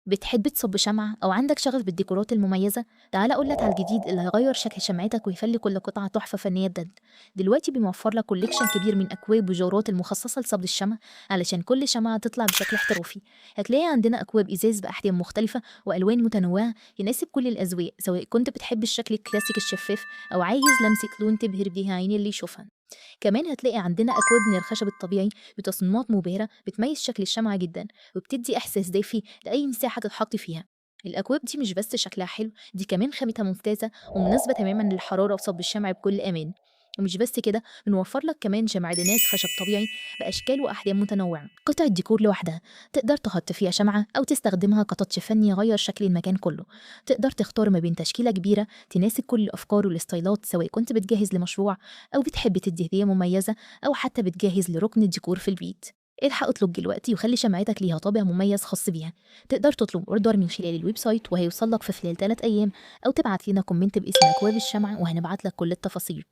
بتحب تصب شمعة أو عندك شغف بالديكورات المميزة؟ تعال أقولك على الجديد اللي هيغير شكل شمعتك ويخلي كل قطعة تحفة فنية بجد. دلوقتي بنوفر لك كوليكشن كبير من أكواب وجورات المخصصة لصب الشمع علشان كل شمعة تطلع بشكل احترافي. هتلاقي عندنا أكواب إزاز بأحجام مختلفة وألوان متنوعة يناسب كل الأذواق، سواء كنت بتحب الشكل الكلاسيك الشفاف أو عايز لمسة لون تبهر بيها عين اللي يشوفها. كمان هتلاقي عندنا أكواب من الخشب الطبيعي بتصميمات مبهرة بتميز شكل الشمعة جدا وبتدي إحساس دافي لأي مساحة تتحط فيها. الأكواب دي مش بس شكلها حلو، دي كمان خامتها ممتازة ومناسبة تماما للحرارة وصب الشمع بكل أمان. ومش بس كده، بنوفر لك كمان جمعدانات خشب طبيعي بأشكال وأحجام متنوعة، قطعة ديكور لوحدها تقدر تحط فيها شمعة أو تستخدمها كتاتش فني يغير شكل المكان كله. تقدر تختار ما بين تشكيلة كبيرة تناسب كل الأفكار والستايلات، سواء كنت بتجهز لمشروع أو بتحب تدي هدية مميزة أو حتى بتجهز لركن الديكور في البيت. الحق اطلب دلوقتي وخلي شمعتك ليها طابع مميز خاص بيها. تقدر تطلب اوردر من خلال الويب سايت وهيوصل لك في خلال 3 أيام، أو تبعت لنا كومنت باسم أكواب الشمع وهنبعت لك كل التفاصيل.